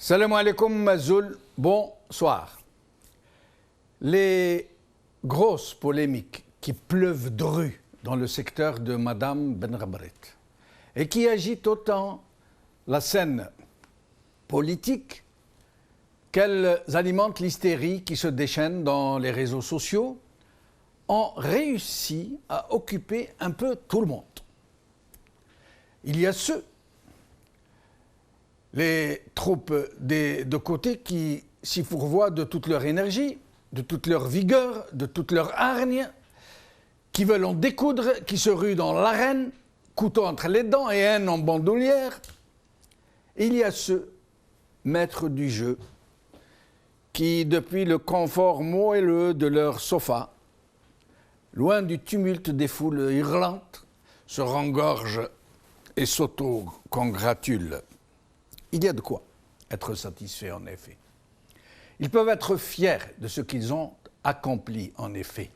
Salam alaikum Mazoul, bonsoir. Les grosses polémiques qui pleuvent de rue dans le secteur de Madame Benrabret et qui agitent autant la scène politique qu'elles alimentent l'hystérie qui se déchaîne dans les réseaux sociaux ont réussi à occuper un peu tout le monde. Il y a les troupes de côté qui s'y fourvoient de toute leur énergie, de toute leur vigueur, de toute leur hargne, qui veulent en découdre, qui se ruent dans l'arène, couteau entre les dents et haine en bandoulière. Il y a ceux, maîtres du jeu, qui, depuis le confort moelleux de leur sofa, loin du tumulte des foules hurlantes, se rengorgent et s'auto-congratulent. Il y a de quoi être satisfait, en effet. Ils peuvent être fiers de ce qu'ils ont accompli, en effet.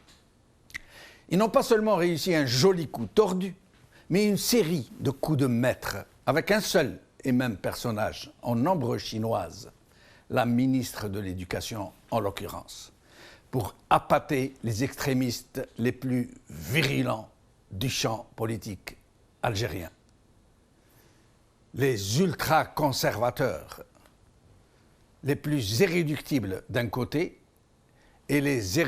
Ils n'ont pas seulement réussi un joli coup tordu, mais une série de coups de maître, avec un seul et même personnage, en ombre chinoise, la ministre de l'Éducation en l'occurrence, pour appâter les extrémistes les plus virulents du champ politique algérien. Les ultra-conservateurs les plus irréductibles d'un côté et les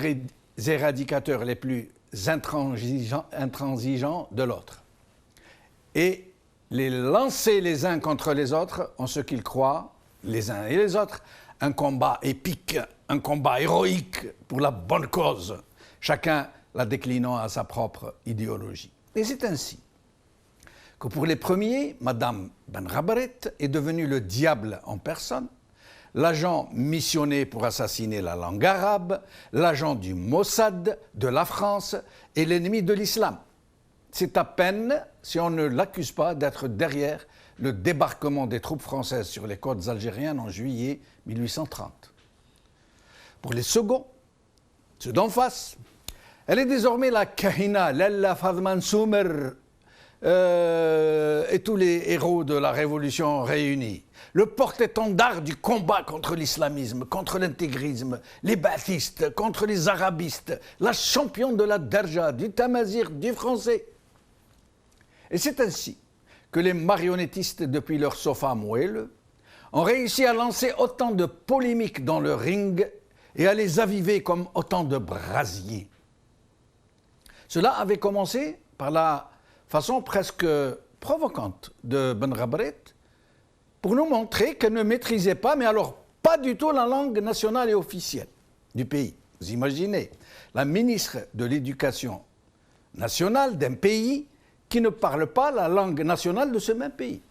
éradicateurs les plus intransigeants de l'autre. Et les lancer les uns contre les autres en ce qu'ils croient, les uns et les autres, un combat épique, un combat héroïque pour la bonne cause, chacun la déclinant à sa propre idéologie. Et c'est ainsi que pour les premiers, Madame Benrabret est devenue le diable en personne, l'agent missionné pour assassiner la langue arabe, l'agent du Mossad, de la France et l'ennemi de l'islam. C'est à peine si on ne l'accuse pas d'être derrière le débarquement des troupes françaises sur les côtes algériennes en juillet 1830. Pour les seconds, ceux d'en face, elle est désormais la Kahina, Lalla Fadman Soumer, et tous les héros de la Révolution réunis. Le porte-étendard du combat contre l'islamisme, contre l'intégrisme, les ba'athistes, contre les arabistes, la championne de la Darja, du tamazir, du français. Et c'est ainsi que les marionnettistes, depuis leur sofa moelleux, ont réussi à lancer autant de polémiques dans le ring et à les aviver comme autant de brasiers. Cela avait commencé par la façon presque provocante de Benrabret pour nous montrer qu'elle ne maîtrisait pas, mais alors pas du tout la langue nationale et officielle du pays. Vous imaginez, la ministre de l'Éducation nationale d'un pays qui ne parle pas la langue nationale de ce même pays.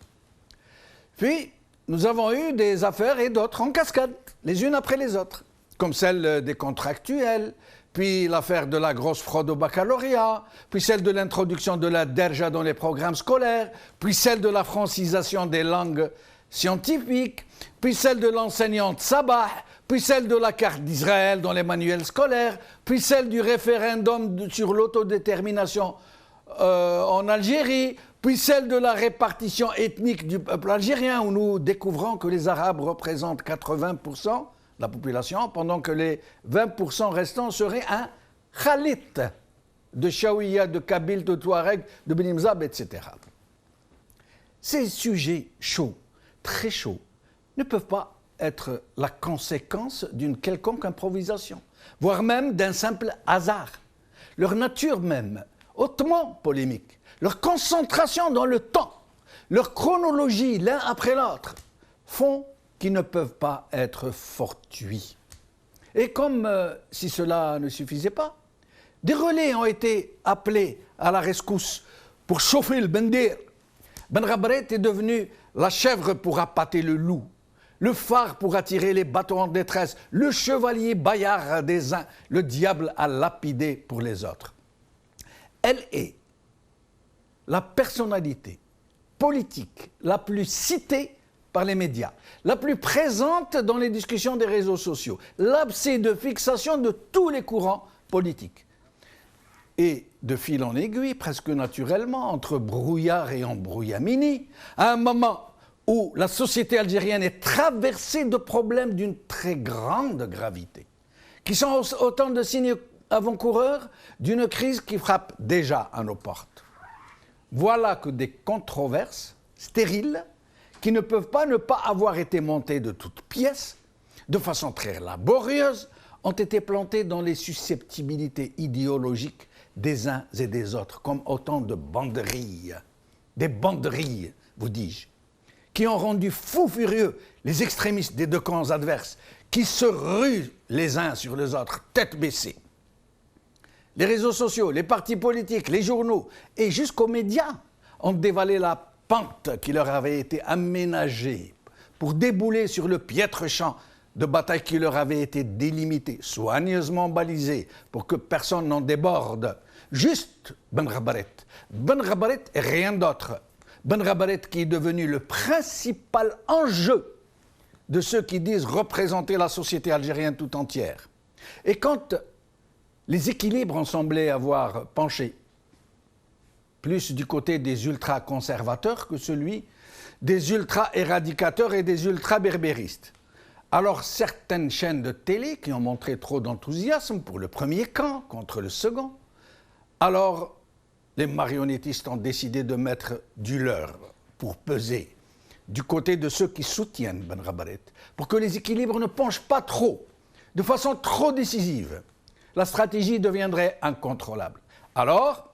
Puis, nous avons eu des affaires et d'autres en cascade, les unes après les autres, comme celle des contractuels, puis l'affaire de la grosse fraude au baccalauréat, puis celle de l'introduction de la derja dans les programmes scolaires, puis celle de la francisation des langues scientifiques, puis celle de l'enseignante Sabah, puis celle de la carte d'Israël dans les manuels scolaires, puis celle du référendum sur l'autodétermination en Algérie, puis celle de la répartition ethnique du peuple algérien, où nous découvrons que les Arabes représentent 80% de la population, pendant que les 20% restants seraient un khalit de Chaouia, de Kabyle, de Touareg, de Benimzab, etc. Ces sujets chauds, très chauds, ne peuvent pas être la conséquence d'une quelconque improvisation, voire même d'un simple hasard. Leur nature même, hautement polémique, leur concentration dans le temps, leur chronologie l'un après l'autre, font qui ne peuvent pas être fortuits. Et comme si cela ne suffisait pas, des relais ont été appelés à la rescousse pour chauffer le bendir. Benrabret est devenu la chèvre pour appâter le loup, le phare pour attirer les bateaux en détresse, le chevalier bayard des uns, le diable à lapider pour les autres. Elle est la personnalité politique la plus citée par les médias, la plus présente dans les discussions des réseaux sociaux, l'abcès de fixation de tous les courants politiques. Et de fil en aiguille, presque naturellement, entre brouillard et embrouillamini, à un moment où la société algérienne est traversée de problèmes d'une très grande gravité, qui sont autant de signes avant-coureurs d'une crise qui frappe déjà à nos portes. Voilà que des controverses stériles, qui ne peuvent pas ne pas avoir été montées de toutes pièces, de façon très laborieuse, ont été plantées dans les susceptibilités idéologiques des uns et des autres, comme autant de banderilles, des banderilles, vous dis-je, qui ont rendu fous furieux les extrémistes des deux camps adverses, qui se ruent les uns sur les autres, tête baissée. Les réseaux sociaux, les partis politiques, les journaux et jusqu'aux médias ont dévalé la pente qui leur avait été aménagée pour débouler sur le piètre champ de bataille qui leur avait été délimité, soigneusement balisé pour que personne n'en déborde. Juste Ben Rabaret. Ben Rabaret et rien d'autre. Ben Rabaret qui est devenu le principal enjeu de ceux qui disent représenter la société algérienne tout entière. Et quand les équilibres ont semblé avoir penché plus du côté des ultra-conservateurs que celui des ultra-éradicateurs et des ultra-berbéristes, alors certaines chaînes de télé qui ont montré trop d'enthousiasme pour le premier camp contre le second, alors les marionnettistes ont décidé de mettre du leur pour peser du côté de ceux qui soutiennent Ben Rabaret, pour que les équilibres ne penchent pas trop, de façon trop décisive. La stratégie deviendrait incontrôlable. Alors,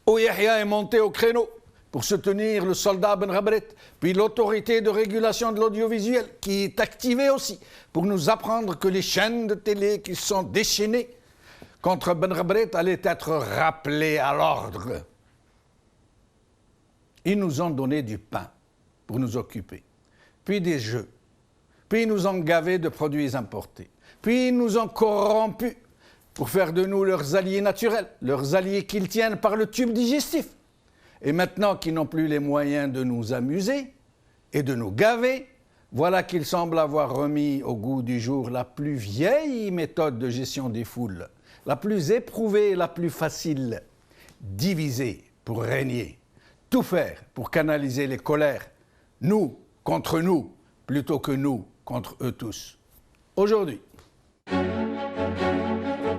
Yahya est monté au créneau pour soutenir le soldat Ben Rabaret, puis l'autorité de régulation de l'audiovisuel qui est activée aussi pour nous apprendre que les chaînes de télé qui sont déchaînées contre Ben Rabaret allaient être rappelées à l'ordre. Ils nous ont donné du pain pour nous occuper, puis des jeux, puis ils nous ont gavés de produits importés, puis ils nous ont corrompus pour faire de nous leurs alliés naturels, leurs alliés qu'ils tiennent par le tube digestif. Et maintenant qu'ils n'ont plus les moyens de nous amuser et de nous gaver, voilà qu'ils semblent avoir remis au goût du jour la plus vieille méthode de gestion des foules, la plus éprouvée et la plus facile, diviser pour régner, tout faire pour canaliser les colères, nous contre nous, plutôt que nous contre eux tous. Aujourd'hui,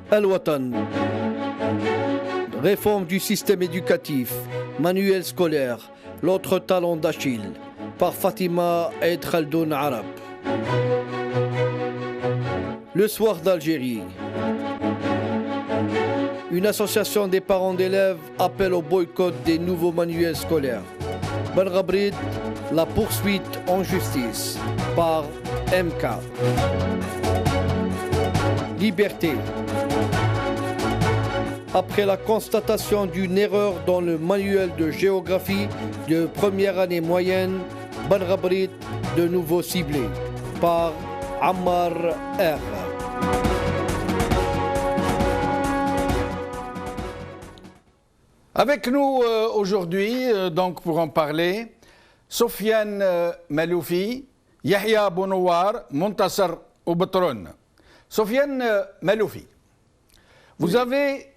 Al-Watan, réforme du système éducatif, manuel scolaire, l'autre talon d'Achille, par Fatima Eid Khaldoun Arab. Le soir d'Algérie, une association des parents d'élèves appelle au boycott des nouveaux manuels scolaires. Ben Rabaret, la poursuite en justice, par MK. Liberté. Après la constatation d'une erreur dans le manuel de géographie de première année moyenne, Ben Rabaret de nouveau ciblé, par Ammar R. avec nous aujourd'hui, donc pour en parler, Sofiane Maloufi, Yahya Bounouar, Montassar Oubetroun. Sofiane Maloufi, vous avez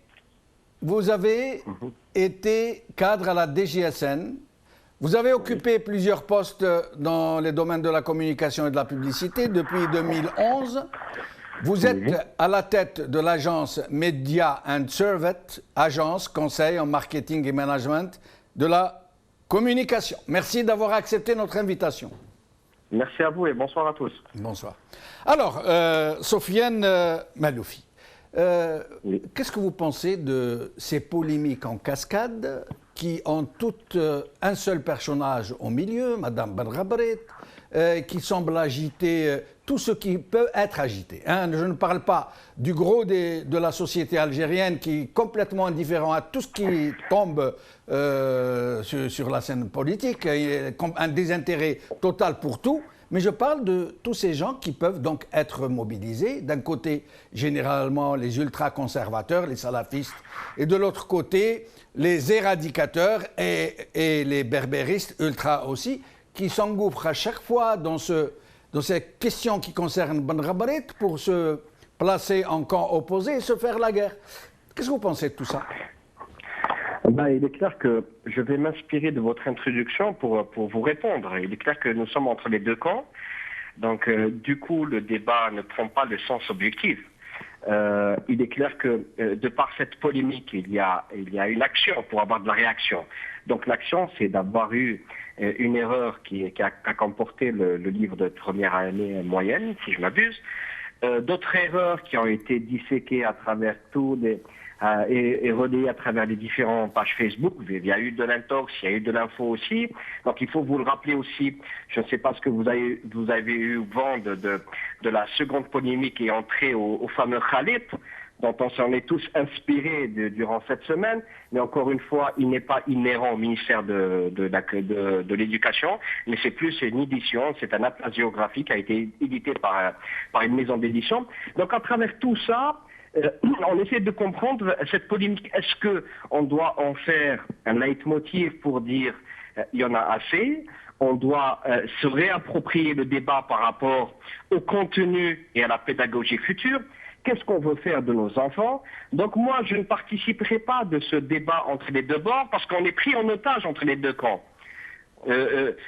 été cadre à la DGSN, vous avez occupé plusieurs postes dans les domaines de la communication et de la publicité depuis 2011. Vous êtes à la tête de l'agence Media and Servet, agence conseil en marketing et management de la communication. Merci d'avoir accepté notre invitation. Merci à vous et bonsoir à tous. Bonsoir. Alors, Sofiane Maloufi, qu'est-ce que vous pensez de ces polémiques en cascade qui ont toutes un seul personnage au milieu, Madame Ben Rabaret, qui semble agiter tout ce qui peut être agité. Hein. Je ne parle pas du gros de la société algérienne qui est complètement indifférent à tout ce qui tombe sur la scène politique, un désintérêt total pour tout. Mais je parle de tous ces gens qui peuvent donc être mobilisés. D'un côté, généralement, les ultra-conservateurs, les salafistes, et de l'autre côté, les éradicateurs et les berbéristes ultra aussi, qui s'engouffrent à chaque fois dans ces questions qui concernent Ben Rabaret pour se placer en camp opposé et se faire la guerre. Qu'est-ce que vous pensez de tout ça ? Il est clair que je vais m'inspirer de votre introduction pour vous répondre. Il est clair que nous sommes entre les deux camps. Donc, du coup, le débat ne prend pas le sens objectif. Il est clair que de par cette polémique, il y a une action pour avoir de la réaction. Donc l'action, c'est d'avoir eu une erreur qui a comporté le livre de première année moyenne, si je m'abuse. D'autres erreurs qui ont été disséquées à travers et relayées à travers les différentes pages Facebook. Il y a eu de l'intox, il y a eu de l'info aussi. Donc il faut vous le rappeler aussi. Je ne sais pas ce que vous avez eu vent de la seconde polémique qui est entrée au fameux Khalid, dont on s'en est tous inspirés durant cette semaine. Mais encore une fois, il n'est pas inhérent au ministère de l'Éducation, mais c'est plus une édition, c'est un atlas géographique qui a été édité par une maison d'édition. Donc à travers tout ça, on essaie de comprendre cette polémique. Est-ce qu'on doit en faire un leitmotiv pour dire il y en a assez? On doit se réapproprier le débat par rapport au contenu et à la pédagogie future. Qu'est-ce qu'on veut faire de nos enfants? Donc moi, je ne participerai pas de ce débat entre les deux bords parce qu'on est pris en otage entre les deux camps.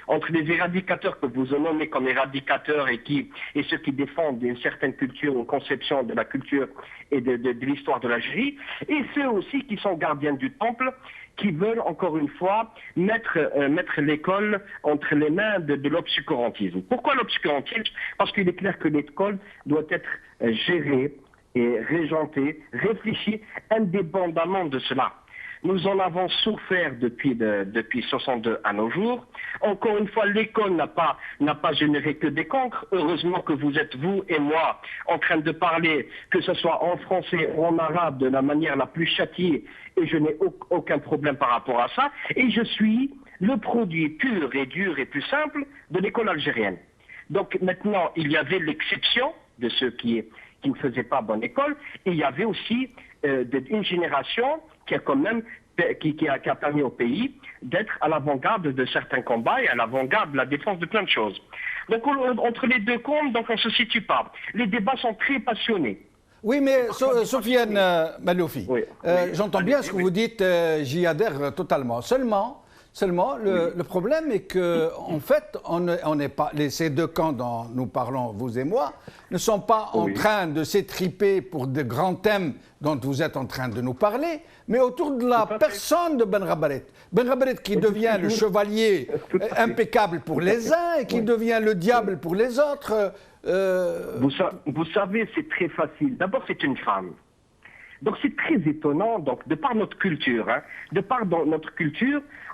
Entre les éradicateurs que vous nommez comme éradicateurs et ceux qui défendent une certaine culture, une conception de la culture et de l'histoire de l'Algérie, et ceux aussi qui sont gardiens du temple, qui veulent encore une fois mettre l'école entre les mains de l'obscurantisme. Pourquoi l'obscurantisme? Parce qu'il est clair que l'école doit être gérée et régentée, réfléchie indépendamment de cela. Nous en avons souffert depuis 62 à nos jours. Encore une fois, l'école n'a pas généré que des cancres. Heureusement que vous êtes, vous et moi, en train de parler, que ce soit en français ou en arabe, de la manière la plus châtiée, et je n'ai aucun problème par rapport à ça. Et je suis le produit pur et dur et plus simple de l'école algérienne. Donc maintenant, il y avait l'exception de ceux qui ne faisaient pas bonne école, et il y avait aussi une génération qui a quand même qui a permis au pays d'être à l'avant-garde de certains combats et à l'avant-garde de la défense de plein de choses. Donc entre les deux camps, donc on ne se situe pas. Les débats sont très passionnés. Oui, mais Sofiane Maloufi, oui, j'entends bien ce que vous dites, j'y adhère totalement. Seulement, le problème est que, en fait, on n'est pas, ces deux camps dont nous parlons, vous et moi, ne sont pas en train de s'étriper pour de grands thèmes dont vous êtes en train de nous parler, mais autour de la personne de Ben Rabaret. Ben Rabaret qui devient le chevalier impeccable pour les uns et qui devient le diable pour les autres. Vous savez, c'est très facile. D'abord, c'est une femme. Donc c'est très étonnant, donc de par notre culture,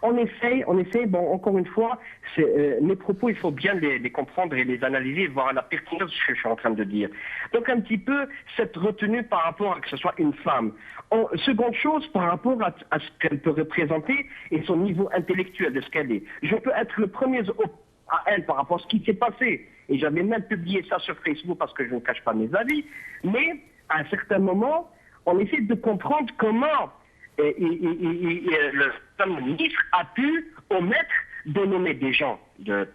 on essaye, bon, encore une fois, mes propos, il faut bien les comprendre et les analyser, voir la pertinence de ce que je suis en train de dire. Donc un petit peu cette retenue par rapport à que ce soit une femme. Seconde chose, par rapport à ce qu'elle peut représenter et son niveau intellectuel de ce qu'elle est. Je peux être le premier à elle par rapport à ce qui s'est passé. Et j'avais même publié ça sur Facebook parce que je ne cache pas mes avis. Mais à un certain moment, on essaie de comprendre comment le ministre a pu omettre de nommer des gens d'un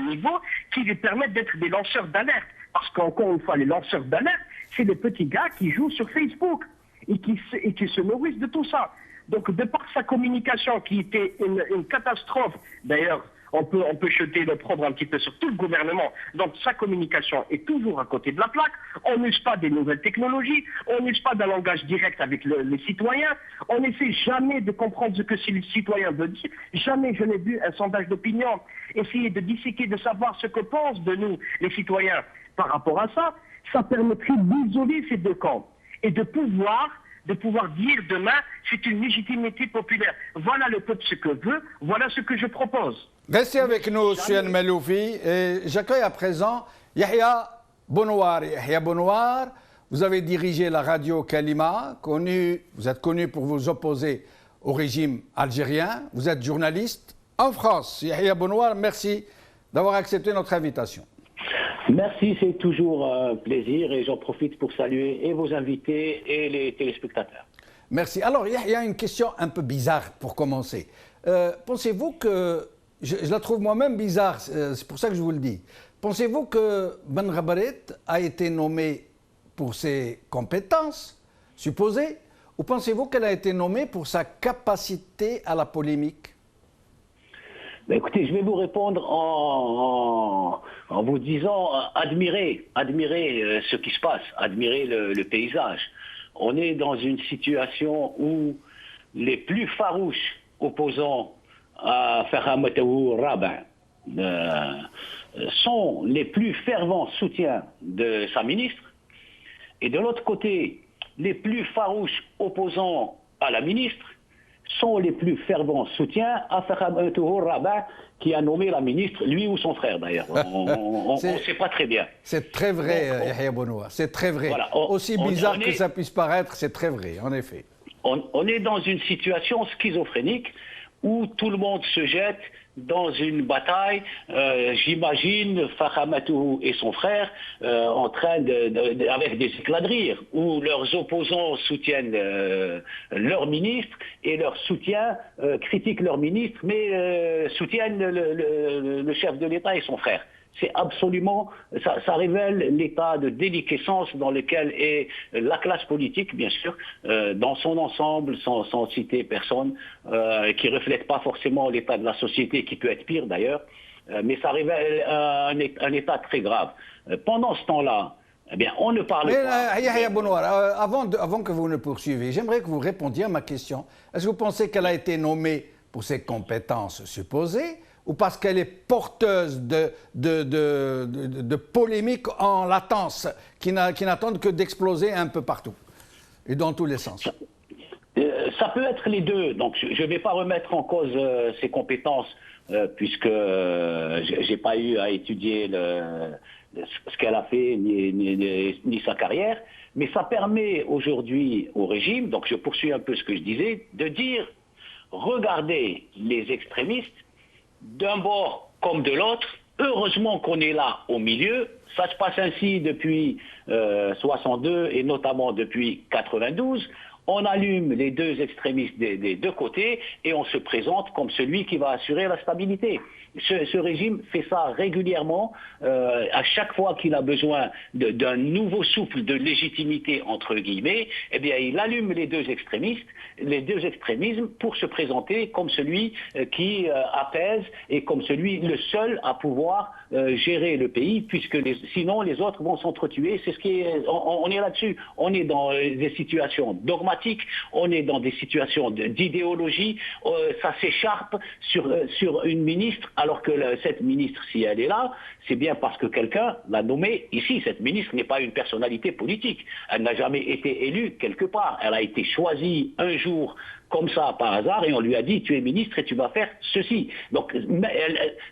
niveau qui lui permettent d'être des lanceurs d'alerte. Parce qu'encore une fois, les lanceurs d'alerte, c'est des petits gars qui jouent sur Facebook et qui se nourrissent de tout ça. Donc, de par sa communication qui était une catastrophe, d'ailleurs, on peut jeter l'opprobre un petit peu sur tout le gouvernement. Donc sa communication est toujours à côté de la plaque. On n'use pas des nouvelles technologies, on n'use pas d'un langage direct avec les citoyens. On n'essaie jamais de comprendre ce que le citoyen veut dire. Jamais je n'ai vu un sondage d'opinion essayer de disséquer, de savoir ce que pensent de nous, les citoyens, par rapport à ça. Ça permettrait d'isoler ces deux camps et de pouvoir dire demain, c'est une légitimité populaire. Voilà le peuple ce que veut, voilà ce que je propose. Restez avec nous, Sofiane Maloufi, et j'accueille à présent Yahya Bonouar. Yahya Bonouar, vous avez dirigé la radio Kalima, vous êtes connu pour vous opposer au régime algérien, vous êtes journaliste en France. Yahya Bonouar, merci d'avoir accepté notre invitation. Merci, c'est toujours un plaisir et j'en profite pour saluer et vos invités et les téléspectateurs. Merci. Alors, il y a une question un peu bizarre pour commencer. Pensez-vous que, je la trouve moi-même bizarre, c'est pour ça que je vous le dis, pensez-vous que Ben Rabaret a été nommé pour ses compétences supposées ou pensez-vous qu'elle a été nommée pour sa capacité à la polémique? Ben écoutez, je vais vous répondre en vous disant admirez ce qui se passe, admirez le paysage. On est dans une situation où les plus farouches opposants à Fahamataou Rabin sont les plus fervents soutiens de sa ministre, et de l'autre côté, les plus farouches opposants à la ministre sont les plus fervents soutiens à Fahamataou Rabin, qui a nommé la ministre, lui ou son frère d'ailleurs. On ne sait pas très bien. C'est très vrai, Yahya Bounoua, c'est très vrai. Voilà, aussi bizarre que ça puisse paraître, c'est très vrai, en effet. On est dans une situation schizophrénique où tout le monde se jette dans une bataille, j'imagine Fahamataou et son frère en train avec des éclats de rire, où leurs opposants soutiennent leur ministre et leurs soutiens critiquent leur ministre, mais soutiennent le chef de l'État et son frère. C'est absolument, ça révèle l'état de déliquescence dans lequel est la classe politique, bien sûr, dans son ensemble, sans citer personne, qui ne reflète pas forcément l'état de la société, qui peut être pire d'ailleurs, mais ça révèle un état très grave. Pendant ce temps-là, eh bien, on ne parle pas... Yahya Bounoua, avant que vous ne poursuiviez, j'aimerais que vous répondiez à ma question. Est-ce que vous pensez qu'elle a été nommée pour ses compétences supposées, ou parce qu'elle est porteuse de polémiques en latence qui n'attendent que d'exploser un peu partout et dans tous les sens? Ça peut être les deux. Donc, je ne vais pas remettre en cause ses compétences puisque je n'ai pas eu à étudier ce qu'elle a fait ni sa carrière. Mais ça permet aujourd'hui au régime, donc je poursuis un peu ce que je disais, de dire, regardez les extrémistes, d'un bord comme de l'autre, heureusement qu'on est là au milieu. Ça se passe ainsi depuis 62 et notamment depuis 92. On allume les deux extrémistes des deux côtés et on se présente comme celui qui va assurer la stabilité. Ce régime fait ça régulièrement, à chaque fois qu'il a besoin d'un nouveau souffle de légitimité, entre guillemets, eh bien, il allume les deux extrémismes pour se présenter comme celui qui apaise et comme le seul à pouvoir gérer le pays, puisque sinon les autres vont s'entretuer. C'est on est là-dessus. On est dans des situations dogmatiques, on est dans des situations d'idéologie, ça s'écharpe sur une ministre, alors que cette ministre, si elle est là, c'est bien parce que quelqu'un l'a nommée ici. Cette ministre n'est pas une personnalité politique. Elle n'a jamais été élue quelque part. Elle a été choisie un jour comme ça par hasard et on lui a dit tu es ministre et tu vas faire ceci. Donc,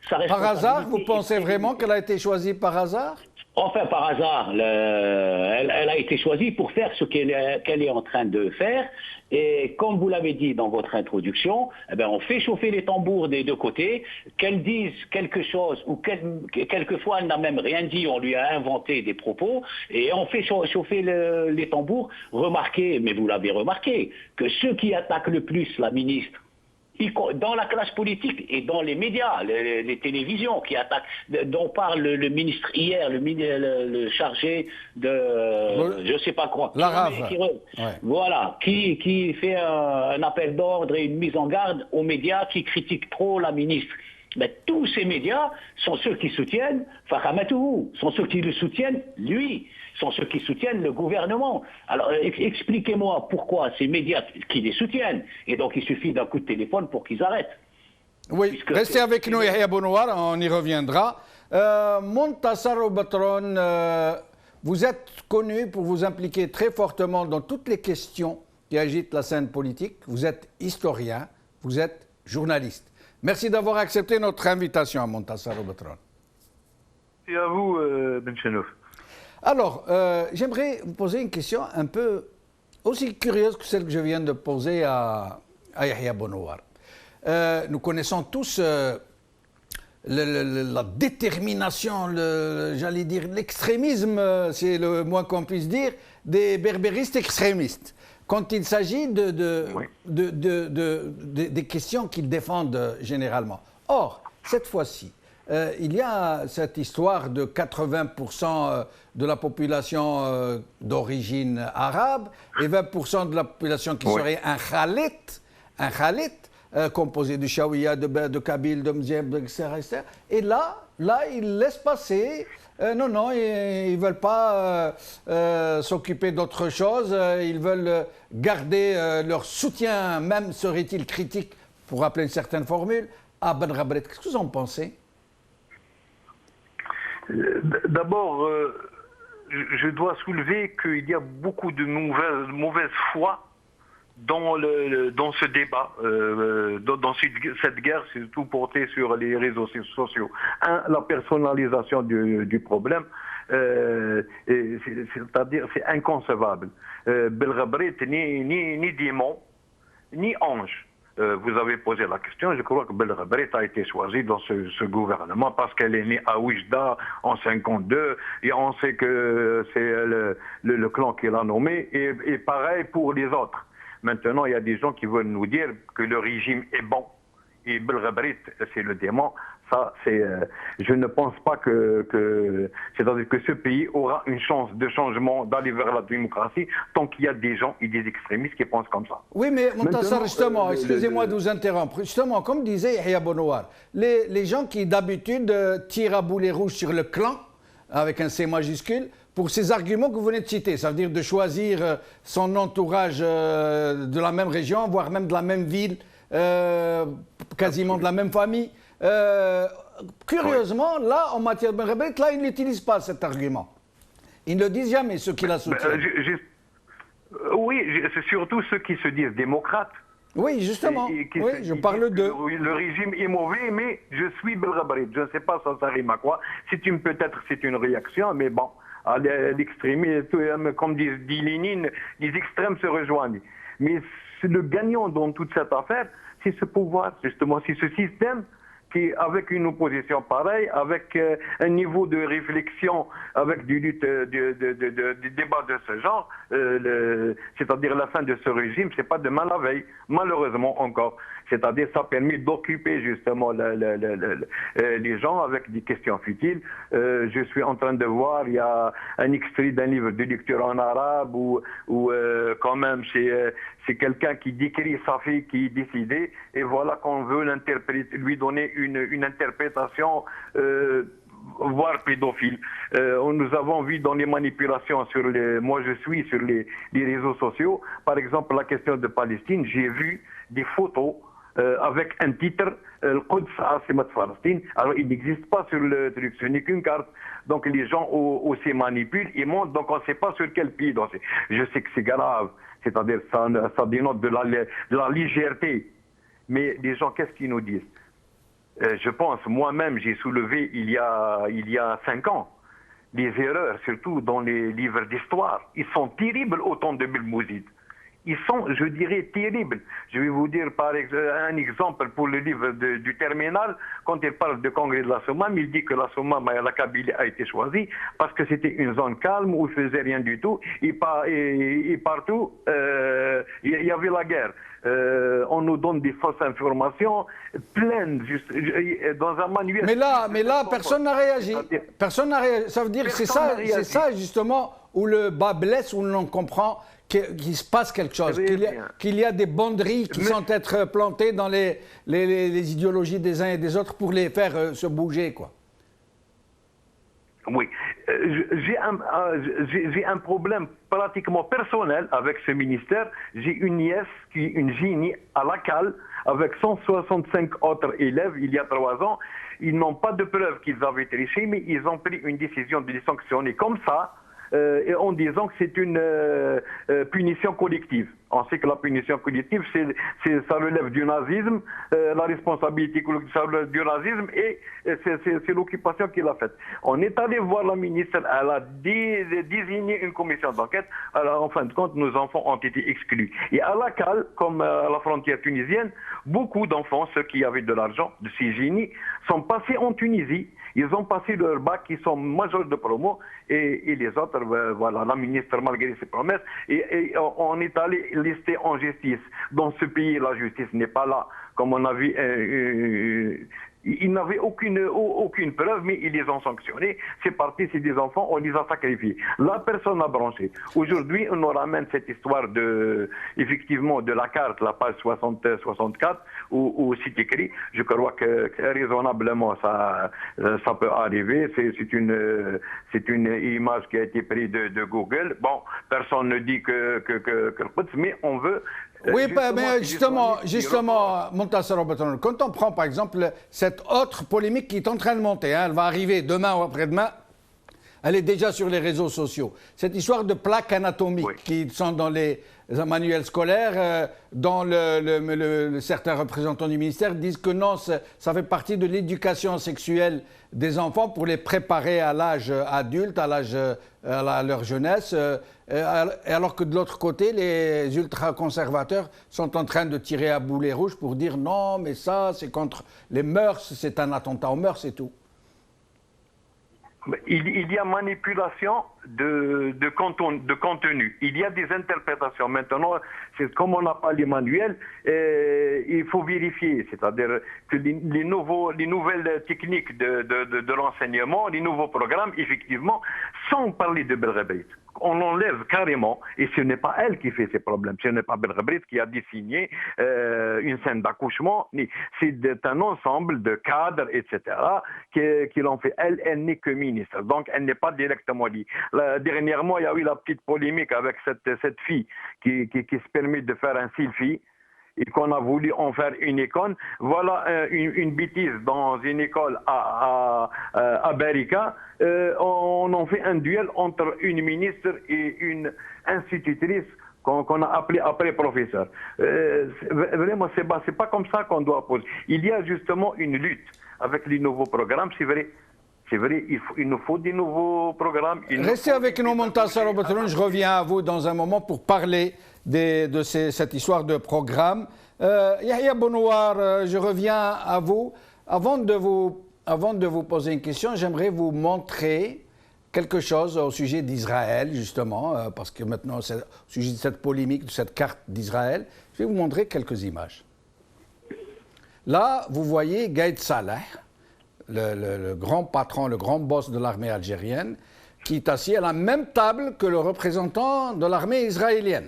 par hasard, vous pensez vraiment qu'elle a été choisie par hasard? Enfin, par hasard, elle a été choisie pour faire ce qu'elle est en train de faire. Et comme vous l'avez dit dans votre introduction, eh bien, on fait chauffer les tambours des deux côtés. Qu'elle dise quelque chose, ou quelquefois elle n'a même rien dit, on lui a inventé des propos, et on fait chauffer les tambours. Remarquez, mais vous l'avez remarqué, que ceux qui attaquent le plus la ministre, dans la classe politique et dans les médias, les télévisions qui attaquent, dont parle le ministre hier, le chargé de, je ne sais pas quoi. Voilà, qui fait un appel d'ordre et une mise en garde aux médias qui critiquent trop la ministre. Mais tous ces médias sont ceux qui soutiennent Fahamataou, sont ceux qui le soutiennent lui, sont ceux qui soutiennent le gouvernement. Alors expliquez-moi pourquoi ces médias qui les soutiennent, et donc il suffit d'un coup de téléphone pour qu'ils arrêtent. Oui, restez avec nous Yahya Bounoua, on y reviendra. Montassar Oubatron, vous êtes connu pour vous impliquer très fortement dans toutes les questions qui agitent la scène politique. Vous êtes historien, vous êtes journaliste. Merci d'avoir accepté notre invitation à Montassar Oubatron. Et à vous, Ben Chenouf. Alors, j'aimerais vous poser une question un peu aussi curieuse que celle que je viens de poser à Yahya Bounoua. Nous connaissons tous la détermination, j'allais dire l'extrémisme, c'est le moins qu'on puisse dire, des berbéristes extrémistes. Quand il s'agit des questions qu'ils défendent généralement. Or, cette fois-ci, il y a cette histoire de 80% de la population d'origine arabe et 20% de la population qui serait un khalit composé de Chaouia, de Kabyle, de Mzieb, etc. Et là, ils laissent passer. Non, ils ne veulent pas s'occuper d'autre chose. Ils veulent garder leur soutien, même serait-il critique, pour rappeler une certaine formule, à Ben Rabret. Qu'est-ce que vous en pensez? D'abord, je dois soulever qu'il y a beaucoup de mauvaise foi dans ce débat, dans cette guerre, surtout portée sur les réseaux sociaux. La personnalisation du problème, c'est-à-dire c'est inconcevable. Belgrabret ni démon, ni ange. Vous avez posé la question, je crois que Belgrabret a été choisi dans ce gouvernement parce qu'elle est née à Oujda en 52 et on sait que c'est le clan qui l'a nommé et pareil pour les autres. Maintenant, il y a des gens qui veulent nous dire que le régime est bon et Belgrabret, c'est le démon. Ça, je ne pense pas c'est-à-dire que ce pays aura une chance de changement, d'aller vers la démocratie, tant qu'il y a des gens et des extrémistes qui pensent comme ça. Oui, mais Montassar, justement, excusez-moi de vous interrompre. Justement, comme disait Yahya Bonouar, les gens qui d'habitude tirent à boulet rouge sur le clan, avec un C majuscule, pour ces arguments que vous venez de citer, ça veut dire de choisir son entourage de la même région, voire même de la même ville, quasiment de la même famille. Curieusement, là, en matière de Ben Rabret, là, ils n'utilisent pas cet argument. Ils ne le disent jamais, ceux qui la soutiennent. Oui, c'est surtout ceux qui se disent démocrates. Oui, justement. Oui, je parle d'eux. Le régime est mauvais, mais je suis Belgrabret. Je ne sais pas ça rime à quoi. Peut-être c'est une réaction, mais bon, à l'extrémisme, comme dit Lénine, les extrêmes se rejoignent. Mais le gagnant dans toute cette affaire, c'est ce pouvoir, justement, c'est ce système qui, avec une opposition pareille, avec un niveau de réflexion, avec du débat de ce genre, c'est-à-dire la fin de ce régime, c'est pas demain la veille, malheureusement encore. C'est-à-dire ça permet d'occuper justement les gens avec des questions futiles. Je suis en train de voir, il y a un extrait d'un livre de lecture en arabe où quand même c'est quelqu'un qui décrit sa fille qui est décidée et voilà qu'on veut lui donner une interprétation voire pédophile. Nous avons vu dans les manipulations sur moi je suis sur les réseaux sociaux, par exemple la question de Palestine, j'ai vu des photos avec un titre, le Quds Asimat Palestine. Alors il n'existe pas sur le truc, ce n'est qu'une carte. Donc les gens aussi manipulent, ils montent, donc on ne sait pas sur quel pied danser. Je sais que c'est grave, c'est-à-dire ça dénote de la légèreté. Mais les gens, qu'est-ce qu'ils nous disent? Je pense, moi-même, j'ai soulevé il y a 5 ans, les erreurs, surtout dans les livres d'histoire. Ils sont terribles au temps de Belmouzid. Ils sont, je dirais, terribles. Je vais vous dire un exemple pour le livre du terminal. Quand il parle du congrès de la Sommam, il dit que la Sommam, la Kabylie a été choisie parce que c'était une zone calme où il ne faisait rien du tout. Et partout, il y avait la guerre. On nous donne des fausses informations pleines dans un manuel. Mais là, personne n'a réagi. Personne n'a réagi. Ça veut dire que c'est ça justement où le bas blesse, où l'on comprend qu'il se passe quelque chose, qu'il y a des banderies qui sont être plantées dans les idéologies des uns et des autres pour les faire se bouger, quoi. Oui, j'ai un problème pratiquement personnel avec ce ministère. J'ai une nièce qui est une génie à la cale avec 165 autres élèves il y a 3 ans. Ils n'ont pas de preuve qu'ils avaient triché, mais ils ont pris une décision de les sanctionner comme ça. Et en disant que c'est une punition collective. On sait que la punition collective, ça relève du nazisme, la responsabilité collective, ça relève du nazisme, et c'est l'occupation qu'il a faite. On est allé voir la ministre, elle a désigné une commission d'enquête, alors en fin de compte, nos enfants ont été exclus. Et à la cale, comme à la frontière tunisienne, beaucoup d'enfants, ceux qui avaient de l'argent, de ces génies, sont passés en Tunisie. Ils ont passé leur bac, ils sont majeurs de promo, et les autres, voilà, la ministre, malgré ses promesses, et on est allé lister en justice. Dans ce pays, la justice n'est pas là. Comme on a vu Ils n'avaient aucune preuve, mais ils les ont sanctionnés. C'est parti, c'est des enfants, on les a sacrifiés. La personne a branché. Aujourd'hui, on nous ramène cette histoire effectivement, de la carte, la page 60-64, où c'est écrit. Je crois que raisonnablement, ça peut arriver. C'est une image qui a été prise de Google. Bon, personne ne dit que mais on veut. Oui, mais justement, Montassar Obatrun, quand on prend par exemple cette autre polémique qui est en train de monter, hein, elle va arriver demain ou après-demain, elle est déjà sur les réseaux sociaux. Cette histoire de plaques anatomiques qui sont dans les manuels scolaires, dont certains représentants du ministère disent que non, ça fait partie de l'éducation sexuelle des enfants pour les préparer à l'âge adulte, à leur jeunesse, alors que de l'autre côté, les ultra-conservateurs sont en train de tirer à boulet rouge pour dire non, mais ça, c'est contre les mœurs, c'est un attentat aux mœurs et tout. Il y a manipulation de contenu. Il y a des interprétations. Maintenant, comme on n'a pas les manuels, il faut vérifier. C'est-à-dire que les nouvelles techniques de l'enseignement, les nouveaux programmes, effectivement, sans parler de Belrabrit, on enlève carrément, et ce n'est pas elle qui fait ces problèmes, ce n'est pas Belrabrit qui a dessiné une scène d'accouchement, c'est un ensemble de cadres, etc., qui l'ont fait. Elle n'est que ministre, donc elle n'est pas directement liée. Dernièrement, il y a eu la petite polémique avec cette fille qui se permet de faire un selfie et qu'on a voulu en faire une icône. Voilà une bêtise dans une école à Barika. On en fait un duel entre une ministre et une institutrice qu'on a appelée après professeur. Vraiment, c'est pas comme ça qu'on doit poser. Il y a justement une lutte avec les nouveaux programmes, c'est vrai. C'est vrai, il nous faut des nouveaux programmes. Restez avec nous, Montassar Obatrun. Je reviens à vous dans un moment pour parler de cette histoire de programme. Yahya Bonouar, je reviens à vous. Avant de vous poser une question, j'aimerais vous montrer quelque chose au sujet d'Israël, justement, parce que maintenant, c'est au sujet de cette polémique, de cette carte d'Israël. Je vais vous montrer quelques images. Là, vous voyez Gaïd Salah, le grand patron, le grand boss de l'armée algérienne, qui est assis à la même table que le représentant de l'armée israélienne.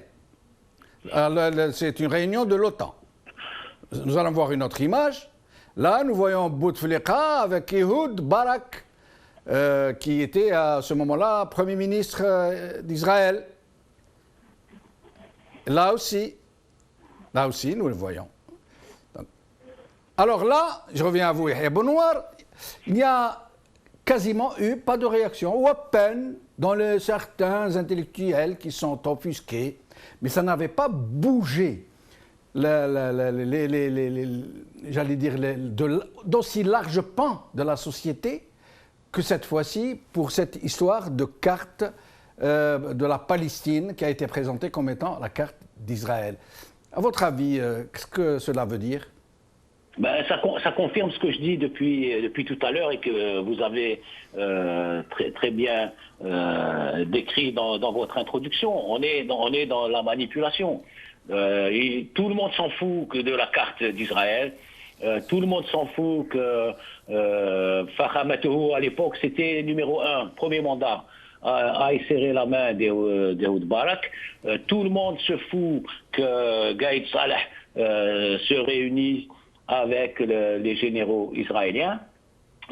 C'est une réunion de l'OTAN. Nous allons voir une autre image. Là, nous voyons Bouteflika avec Ehud Barak, qui était à ce moment-là Premier ministre d'Israël. Là aussi, nous le voyons. Donc, alors là, je reviens à vous, Yahya Bonouar. Il n'y a quasiment eu pas de réaction, ou à peine dans certains intellectuels qui sont offusqués, mais ça n'avait pas bougé, j'allais dire, d'aussi large pan de la société que cette fois-ci pour cette histoire de carte de la Palestine qui a été présentée comme étant la carte d'Israël. À votre avis, qu'est-ce que cela veut dire ? Ben, ça confirme ce que je dis depuis tout à l'heure et que vous avez très bien décrit dans votre introduction. On est dans la manipulation. Et tout le monde s'en fout que de la carte d'Israël. Tout le monde s'en fout que Fahamatohu, à l'époque, c'était numéro 1, premier mandat, a serré la main d'Ehud Barak. Tout le monde se fout que Gaïd Salah se réunisse avec les généraux israéliens.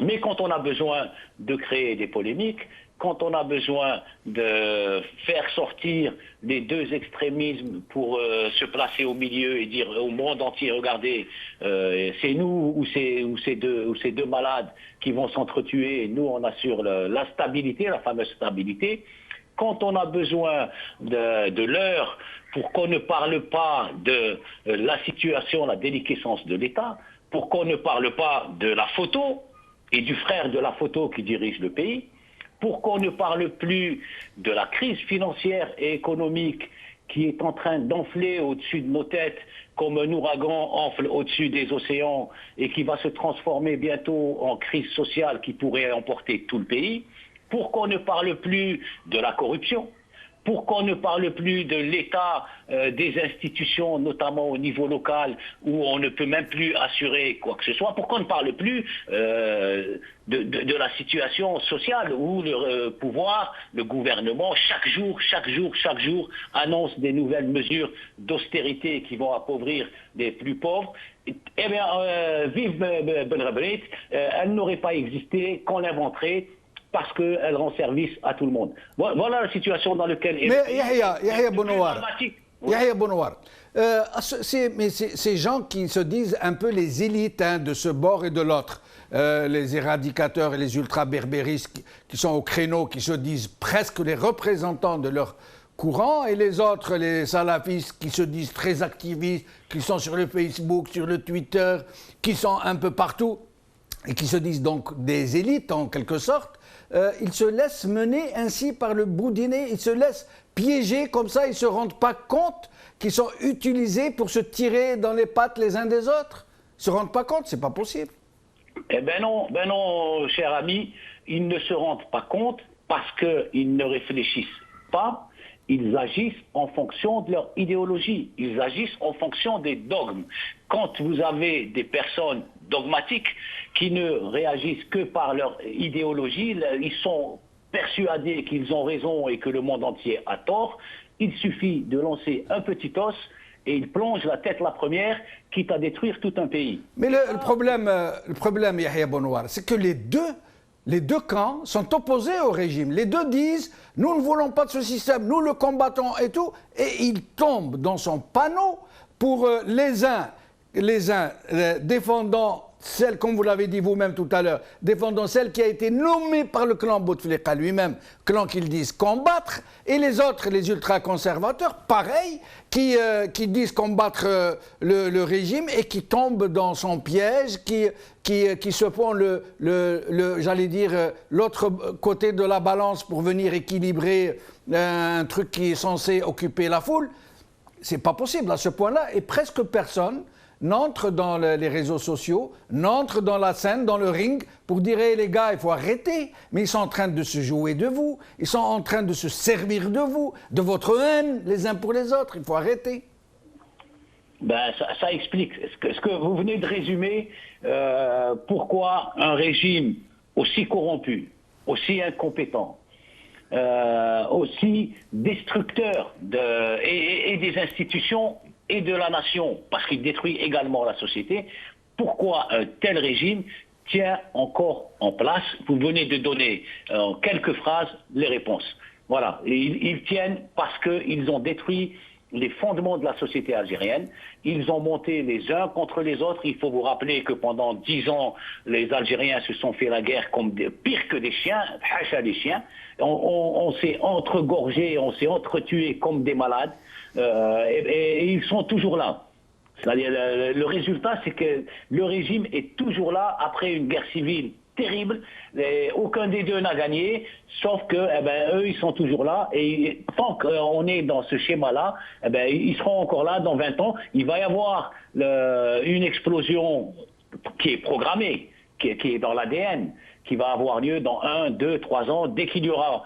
Mais quand on a besoin de créer des polémiques, quand on a besoin de faire sortir les deux extrémismes pour se placer au milieu et dire au monde entier, regardez, c'est nous ou ces deux malades qui vont s'entretuer, et nous on assure la stabilité, la fameuse stabilité. Quand on a besoin de l'heure pour qu'on ne parle pas de la situation, la déliquescence de l'État, pour qu'on ne parle pas de la photo et du frère de la photo qui dirige le pays, pour qu'on ne parle plus de la crise financière et économique qui est en train d'enfler au-dessus de nos têtes comme un ouragan enfle au-dessus des océans et qui va se transformer bientôt en crise sociale qui pourrait emporter tout le pays, pour qu'on ne parle plus de la corruption, pour qu'on ne parle plus de l'état des institutions, notamment au niveau local, où on ne peut même plus assurer quoi que ce soit, pour qu'on ne parle plus de la situation sociale, où le pouvoir, le gouvernement, chaque jour, annonce des nouvelles mesures d'austérité qui vont appauvrir les plus pauvres. Eh bien, vive Ben Rabrit, elle n'aurait pas existé, qu'on l'inventerait, parce qu'elle rend service à tout le monde. Voilà la situation dans laquelle... Mais Yahya Bounoir, ces gens qui se disent un peu les élites de ce bord et de l'autre, les éradicateurs et les ultra-berbéristes qui sont au créneau, qui se disent presque les représentants de leur courant, et les autres, les salafistes qui se disent très activistes, qui sont sur le Facebook, sur le Twitter, qui sont un peu partout, et qui se disent donc des élites en quelque sorte, ils se laissent mener ainsi par le bout du nez, ils se laissent piéger comme ça, ils ne se rendent pas compte qu'ils sont utilisés pour se tirer dans les pattes les uns des autres. Ils ne se rendent pas compte, c'est pas possible. Eh ben non, cher ami, ils ne se rendent pas compte parce qu'ils ne réfléchissent pas, ils agissent en fonction de leur idéologie, ils agissent en fonction des dogmes. Quand vous avez des personnes dogmatiques qui ne réagissent que par leur idéologie, ils sont persuadés qu'ils ont raison et que le monde entier a tort, il suffit de lancer un petit os et ils plongent la tête la première, quitte à détruire tout un pays. Mais le problème, Yahya Bounoir, c'est que les deux camps sont opposés au régime. Les deux disent « nous ne voulons pas de ce système, nous le combattons et tout », et ils tombent dans son panneau pour les uns défendant celle, comme vous l'avez dit vous-même tout à l'heure, défendant celle qui a été nommée par le clan Bouteflika lui-même, clan qu'ils disent combattre, et les autres, les ultra-conservateurs, pareil, qui disent combattre le régime et qui tombent dans son piège, qui se font j'allais dire, l'autre côté de la balance pour venir équilibrer un truc qui est censé occuper la foule. C'est pas possible à ce point-là, et presque personne n'entre dans les réseaux sociaux, n'entre dans la scène, dans le ring, pour dire hey, les gars, il faut arrêter. Mais ils sont en train de se jouer de vous, ils sont en train de se servir de vous, de votre haine, les uns pour les autres. Il faut arrêter. Ben, ça explique. Ce que vous venez de résumer, pourquoi un régime aussi corrompu, aussi incompétent, aussi destructeur et des institutions et de la nation, parce qu'il détruit également la société, pourquoi un tel régime tient encore en place? Vous venez de donner en quelques phrases les réponses. Voilà, ils tiennent parce qu'ils ont détruit les fondements de la société algérienne. Ils ont monté les uns contre les autres. Il faut vous rappeler que pendant 10 ans, les Algériens se sont fait la guerre comme pire que des chiens, hacha des chiens. On s'est entregorgés, on s'est entretués comme des malades. Et ils sont toujours là. C'est-à-dire, le résultat, c'est que le régime est toujours là après une guerre civile terrible. Aucun des deux n'a gagné, sauf que eux, ils sont toujours là. Et tant qu'on est dans ce schéma-là, ils seront encore là dans 20 ans. Il va y avoir une explosion qui est programmée, qui est dans l'ADN, qui va avoir lieu dans 1, 2, 3 ans. Dès qu'il y aura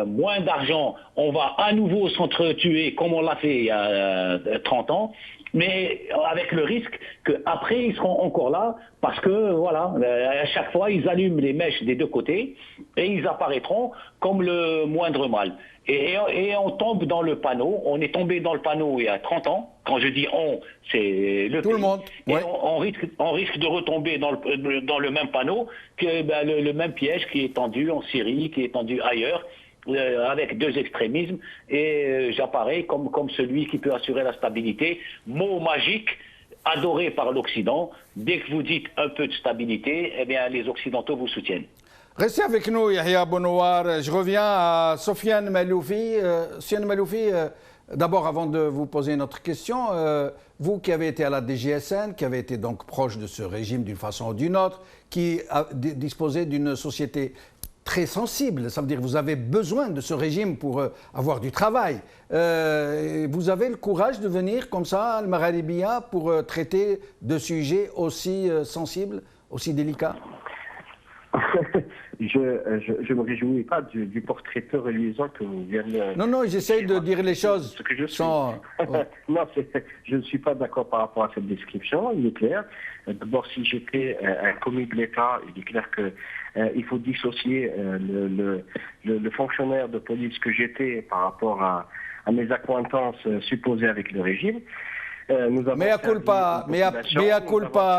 moins d'argent, on va à nouveau s'entretuer comme on l'a fait il y a 30 ans. Mais avec le risque qu'après, ils seront encore là, parce que, voilà, à chaque fois, ils allument les mèches des deux côtés, et ils apparaîtront comme le moindre mal. Et on tombe dans le panneau, on est tombé dans le panneau il y a 30 ans, quand je dis on, c'est le tout pays. Le monde. Et ouais. on risque de retomber dans le même panneau, que le même piège qui est tendu en Syrie, qui est tendu ailleurs, avec deux extrémismes, et j'apparais comme celui qui peut assurer la stabilité. Mot magique, adoré par l'Occident. Dès que vous dites un peu de stabilité, eh bien les Occidentaux vous soutiennent. Restez avec nous, Yahya Bounoir. Je reviens à Sofiane Maloufi. Sofiane Maloufi, d'abord, avant de vous poser notre question, vous qui avez été à la DGSN, qui avez été donc proche de ce régime d'une façon ou d'une autre, qui disposait d'une société très sensible, ça veut dire que vous avez besoin de ce régime pour avoir du travail. Vous avez le courage de venir comme ça, al Magharibia, pour traiter de sujets aussi sensibles, aussi délicats? je me réjouis pas du portrait peu reluisant que vous venez. Non, j'essaye de dire les choses Ce que je suis. sans... Non, je ne suis pas d'accord par rapport à cette description. Il est clair. D'abord, si j'étais un commis de l'État, il est clair que il faut dissocier le fonctionnaire de police que j'étais par rapport à mes accointances supposées avec le régime. Mea culpa,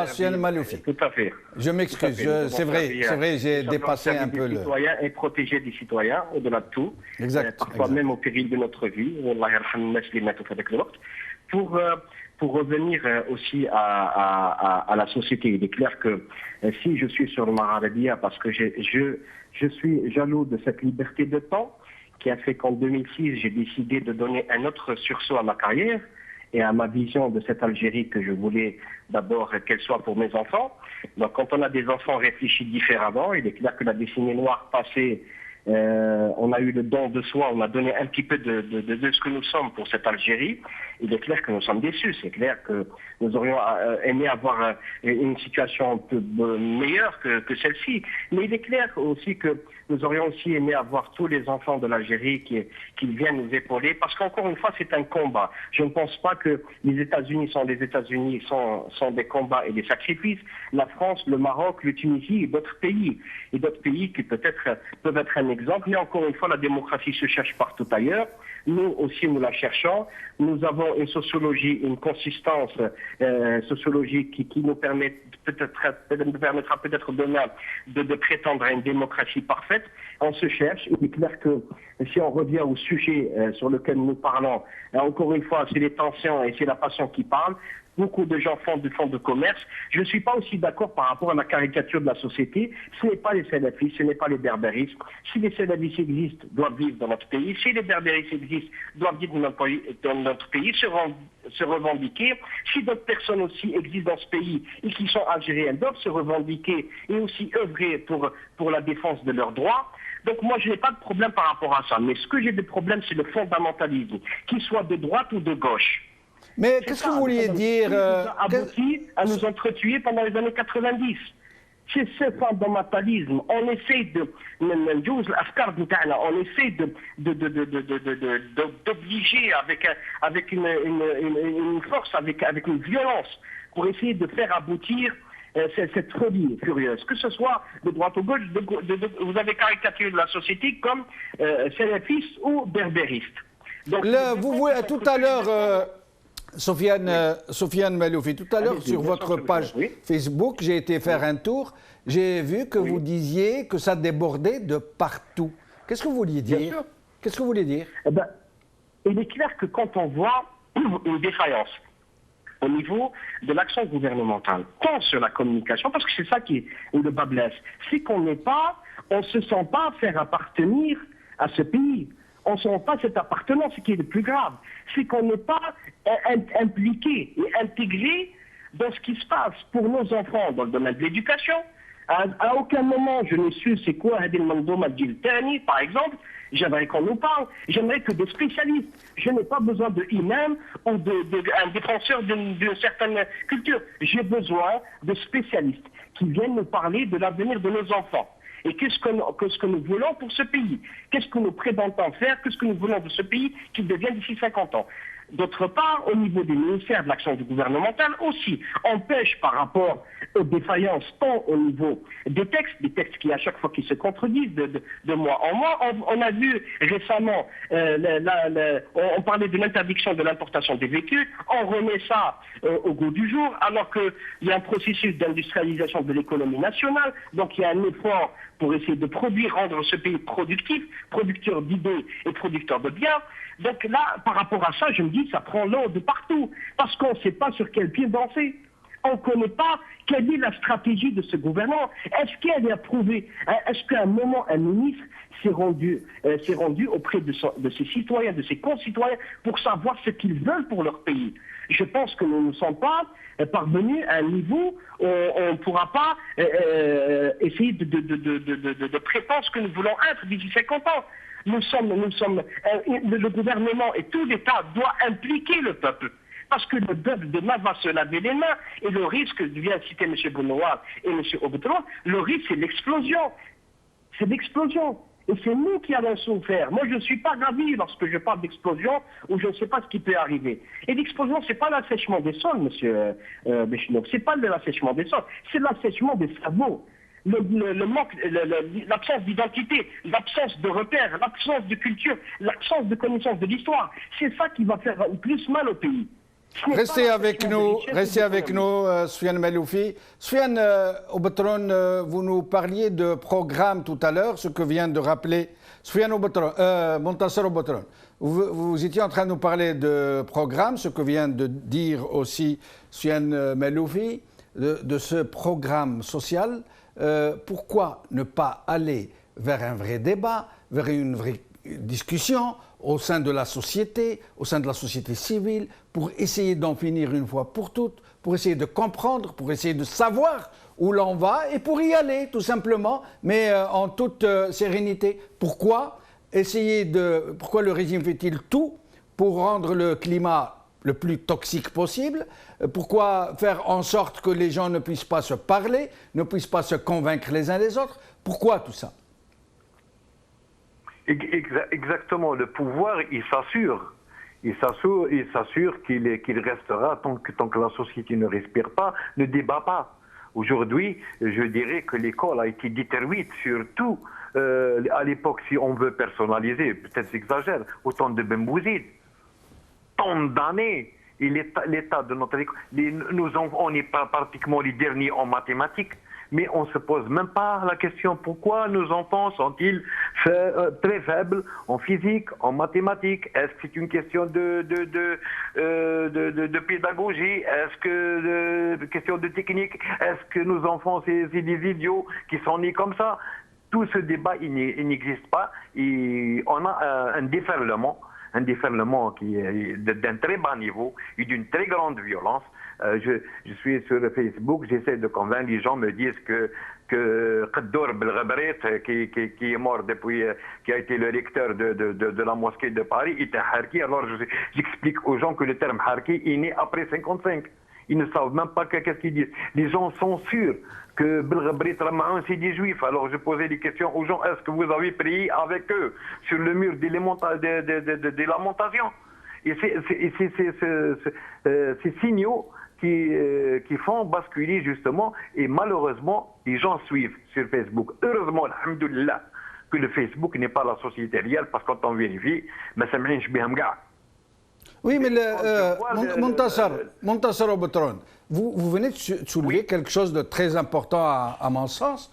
Soufiane Maloufi. Tout à fait. Je m'excuse, c'est vrai, j'ai dépassé un peu le... Citoyens et protéger des citoyens, au-delà de tout. Exact. Parfois même au péril de notre vie. Pour revenir aussi à la société, il est clair que si je suis sur le Marabia parce que je suis jaloux de cette liberté de temps qui a fait qu'en 2006, j'ai décidé de donner un autre sursaut à ma carrière et à ma vision de cette Algérie que je voulais d'abord qu'elle soit pour mes enfants. Donc quand on a des enfants réfléchis différemment, il est clair que la décennie noire passée, on a eu le don de soi, on a donné un petit peu de ce que nous sommes pour cette Algérie. Il est clair que nous sommes déçus, c'est clair que nous aurions aimé avoir une situation un peu meilleure que celle-ci. Mais il est clair aussi que nous aurions aussi aimé avoir tous les enfants de l'Algérie qui viennent nous épauler, parce qu'encore une fois, c'est un combat. Je ne pense pas que les États-Unis sont des combats et des sacrifices. La France, le Maroc, le Tunisie et d'autres pays qui peut-être peuvent être un exemple. Mais encore une fois, la démocratie se cherche partout ailleurs. Nous aussi, nous la cherchons. Nous avons une sociologie, une consistance sociologique qui nous permettra peut-être demain de prétendre à une démocratie parfaite. On se cherche. Il est clair que si on revient au sujet sur lequel nous parlons, encore une fois, c'est les tensions et c'est la passion qui parle. Beaucoup de gens font de commerce. Je ne suis pas aussi d'accord par rapport à la caricature de la société. Ce n'est pas les salafistes, ce n'est pas les berbéristes. Si les salafistes existent, doivent vivre dans notre pays. Si les berbéristes existent, doivent vivre dans notre pays, se revendiquer. Si d'autres personnes aussi existent dans ce pays et qui sont algériennes, doivent se revendiquer et aussi œuvrer pour la défense de leurs droits. Donc moi, je n'ai pas de problème par rapport à ça. Mais ce que j'ai de problème, c'est le fondamentalisme, qu'il soit de droite ou de gauche. Mais qu'est-ce que vous vouliez dire abouti à nous entretuer pendant les années 90. C'est ce fondamentalisme. On essaie d'obliger avec une force, avec une violence, pour essayer de faire aboutir cette folie furieuse. Que ce soit de droite ou gauche, vous avez caricaturé la société comme salafiste ou berbériste. Donc, vous voulez tout à l'heure... Soufiane Maloufi, tout à l'heure sur votre page Facebook, j'ai été faire un tour, j'ai vu que vous disiez que ça débordait de partout. Qu'est-ce que vous vouliez dire? Qu'est-ce que vous voulez dire? Il est clair que quand on voit une défaillance au niveau de l'action gouvernementale, tant sur la communication, parce que c'est ça où le bas blesse, c'est qu'on ne se sent pas faire appartenir à ce pays. On ne sent pas cette appartenance, ce qui est le plus grave. C'est qu'on n'est pas impliqué et intégré dans ce qui se passe pour nos enfants dans le domaine de l'éducation. À aucun moment, je n'ai su c'est quoi Hadil Mandoum Adjil-Tani, par exemple. J'aimerais qu'on nous parle. J'aimerais que des spécialistes. Je n'ai pas besoin de imam ou d'un défenseur d'une certaine culture. J'ai besoin de spécialistes qui viennent nous parler de l'avenir de nos enfants. Et qu'est-ce que nous voulons pour ce pays? Qu'est-ce que nous prétendons faire? Qu'est-ce que nous voulons de ce pays qui devient d'ici 50 ans? D'autre part, au niveau des ministères de l'action gouvernementale aussi, on pêche par rapport aux défaillances, tant au niveau des textes qui à chaque fois qui se contredisent de mois en mois. On a vu récemment, on parlait de l'interdiction de l'importation des véhicules, on remet ça au goût du jour, alors qu'il y a un processus d'industrialisation de l'économie nationale, donc il y a un effort pour essayer de produire, rendre ce pays productif, producteur d'idées et producteur de biens. Donc là, par rapport à ça, je me dis, ça prend l'eau de partout, parce qu'on ne sait pas sur quel pied danser. On ne connaît pas quelle est la stratégie de ce gouvernement. Est-ce qu'elle est approuvée? Est-ce qu'à un moment, un ministre s'est rendu auprès de ses citoyens, de ses concitoyens, pour savoir ce qu'ils veulent pour leur pays? Je pense que nous ne sommes pas parvenus à un niveau où on ne pourra pas essayer de prétendre ce que nous voulons être d'ici 50 ans. Le gouvernement et tout l'État doit impliquer le peuple. Parce que le peuple demain va se laver les mains. Et le risque, vient citer M. Bounouar et M. Obetron, le risque c'est l'explosion. c'est d'explosion. Et c'est nous qui allons souffrir. Moi, je ne suis pas ravi lorsque je parle d'explosion ou je ne sais pas ce qui peut arriver. Et l'explosion, ce n'est pas l'assèchement des sols, monsieur Béchinov. Ce n'est pas l'assèchement des sols, c'est l'assèchement des cerveaux. Le manque, l'absence d'identité, l'absence de repères, l'absence de culture, l'absence de connaissance de l'histoire. C'est ça qui va faire le plus mal au pays. Restez avec nous, Soufiane Maloufi. Soufiane Oubetron, vous nous parliez de programme tout à l'heure, ce que vient de rappeler Soufiane Oubetron, Montasser Oubetron. Vous étiez en train de nous parler de programme, ce que vient de dire aussi Soufiane Maloufi, de ce programme social. Pourquoi ne pas aller vers un vrai débat, vers une vraie discussion au sein de la société civile, pour essayer d'en finir une fois pour toutes, pour essayer de comprendre, pour essayer de savoir où l'on va et pour y aller tout simplement, mais en toute sérénité. Pourquoi le régime fait-il tout pour rendre le climat le plus toxique possible? Pourquoi faire en sorte que les gens ne puissent pas se parler, ne puissent pas se convaincre les uns les autres? Pourquoi tout ça? Exactement. Le pouvoir, il s'assure qu'il restera tant que la société ne respire pas, ne débat pas. Aujourd'hui, je dirais que l'école a été détruite, surtout à l'époque, si on veut personnaliser, peut-être j'exagère, autant de Bembouzid. Tant d'années, et l'état de notre école, on n'est pas pratiquement les derniers en mathématiques, mais on ne se pose même pas la question pourquoi nos enfants sont-ils très faibles en physique, en mathématiques. Est-ce que c'est une question de pédagogie? Est-ce que question de technique? Est-ce que nos enfants c'est des idiots qui sont nés comme ça? Tout ce débat il n'existe pas et on a un déferlement qui est d'un très bas niveau et d'une très grande violence. Je suis sur Facebook, j'essaie de convaincre, les gens me disent que Qaddour Belghabrit, qui est mort depuis, qui a été le recteur de la mosquée de Paris, était harki. Alors j'explique aux gens que le terme harki est né après 55. Ils ne savent même pas qu'est-ce qu'ils disent. Les gens sont sûrs que Belghabrit Ramahan c'est des juifs. Alors je posais des questions aux gens, est-ce que vous avez prié avec eux sur le mur des lamentations? Et ces signaux qui font basculer justement, et malheureusement, les gens suivent sur Facebook. Heureusement, alhamdoulilah, que le Facebook n'est pas la société réelle, parce que quand on vérifie, mais ça m'inche bien. Oui, mais Montasser Oubetron, vous venez de soulever quelque chose de très important à mon sens.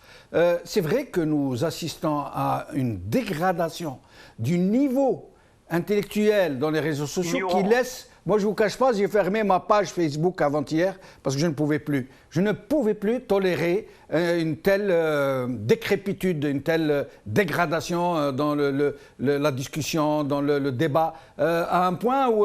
C'est vrai que nous assistons à une dégradation du niveau intellectuel dans les réseaux sociaux qui laisse... Moi, je ne vous cache pas, j'ai fermé ma page Facebook avant-hier parce que je ne pouvais plus. Je ne pouvais plus tolérer une telle décrépitude, une telle dégradation dans la discussion, dans le débat, à un point où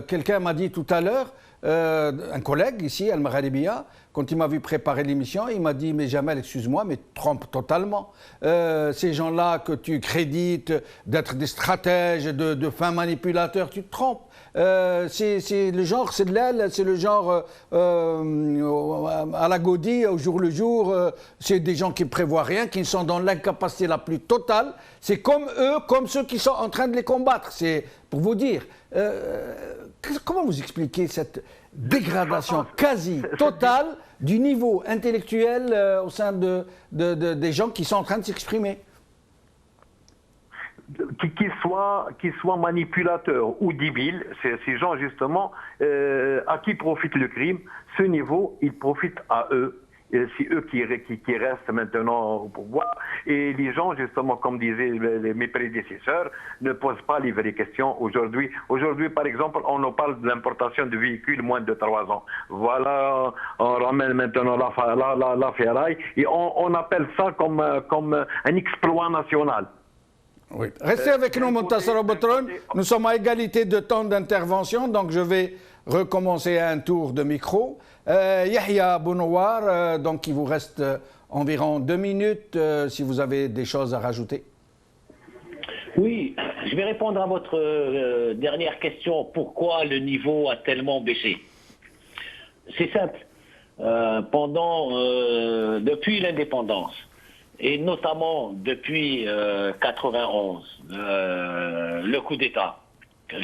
quelqu'un m'a dit tout à l'heure, un collègue ici, Al-Magharibia, quand il m'a vu préparer l'émission, il m'a dit « Mais Jamel, excuse-moi, mais tu te trompes totalement. Ces gens-là que tu crédites d'être des stratèges, de fins manipulateurs, tu te trompes. C'est le genre, c'est de l'aile, c'est le genre à la godille, au jour le jour. C'est des gens qui ne prévoient rien, qui sont dans l'incapacité la plus totale. C'est comme eux, comme ceux qui sont en train de les combattre. C'est pour vous dire. Comment vous expliquez cette dégradation quasi totale du niveau intellectuel au sein des gens qui sont en train de s'exprimer? Qu'ils soient manipulateurs ou débiles, ces gens justement à qui profite le crime, ce niveau, il profite à eux. C'est eux qui restent maintenant au pouvoir. Et les gens, justement, comme disaient mes prédécesseurs, ne posent pas les vraies questions aujourd'hui. Aujourd'hui, par exemple, on nous parle de l'importation de véhicules moins de 3 ans. Voilà, on ramène maintenant la ferraille et on appelle ça comme un exploit national. Oui. Restez avec nous, Montasser Oubetron. Nous sommes à égalité de temps d'intervention, donc je vais recommencer un tour de micro. Yahya Bounouar, donc il vous reste environ 2 minutes si vous avez des choses à rajouter. Oui, je vais répondre à votre dernière question. Pourquoi le niveau a tellement baissé? C'est simple. Depuis l'indépendance, et notamment depuis 91, le coup d'État,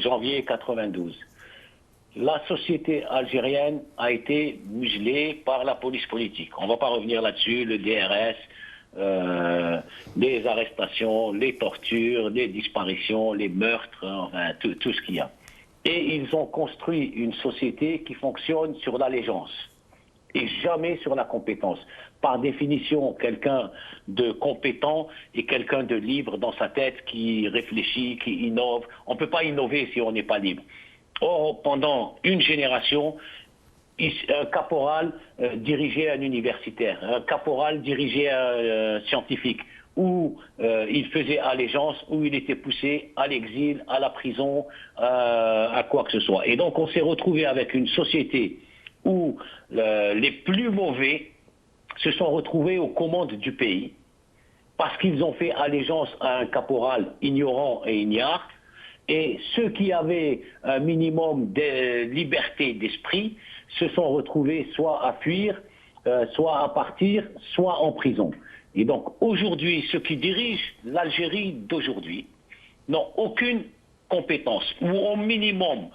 janvier 92, la société algérienne a été muselée par la police politique. On ne va pas revenir là-dessus, le DRS, les arrestations, les tortures, les disparitions, les meurtres, enfin tout ce qu'il y a. Et ils ont construit une société qui fonctionne sur l'allégeance et jamais sur la compétence. Par définition, quelqu'un de compétent est quelqu'un de libre dans sa tête, qui réfléchit, qui innove. On ne peut pas innover si on n'est pas libre. Or, pendant une génération, un caporal dirigeait un universitaire, un caporal dirigeait un scientifique, où il faisait allégeance, où il était poussé à l'exil, à la prison, à quoi que ce soit. Et donc on s'est retrouvé avec une société où les plus mauvais se sont retrouvés aux commandes du pays, parce qu'ils ont fait allégeance à un caporal ignorant et ignare, et ceux qui avaient un minimum de liberté d'esprit se sont retrouvés soit à fuir, soit à partir, soit en prison. Et donc aujourd'hui, ceux qui dirigent l'Algérie d'aujourd'hui n'ont aucune compétence, ou au minimum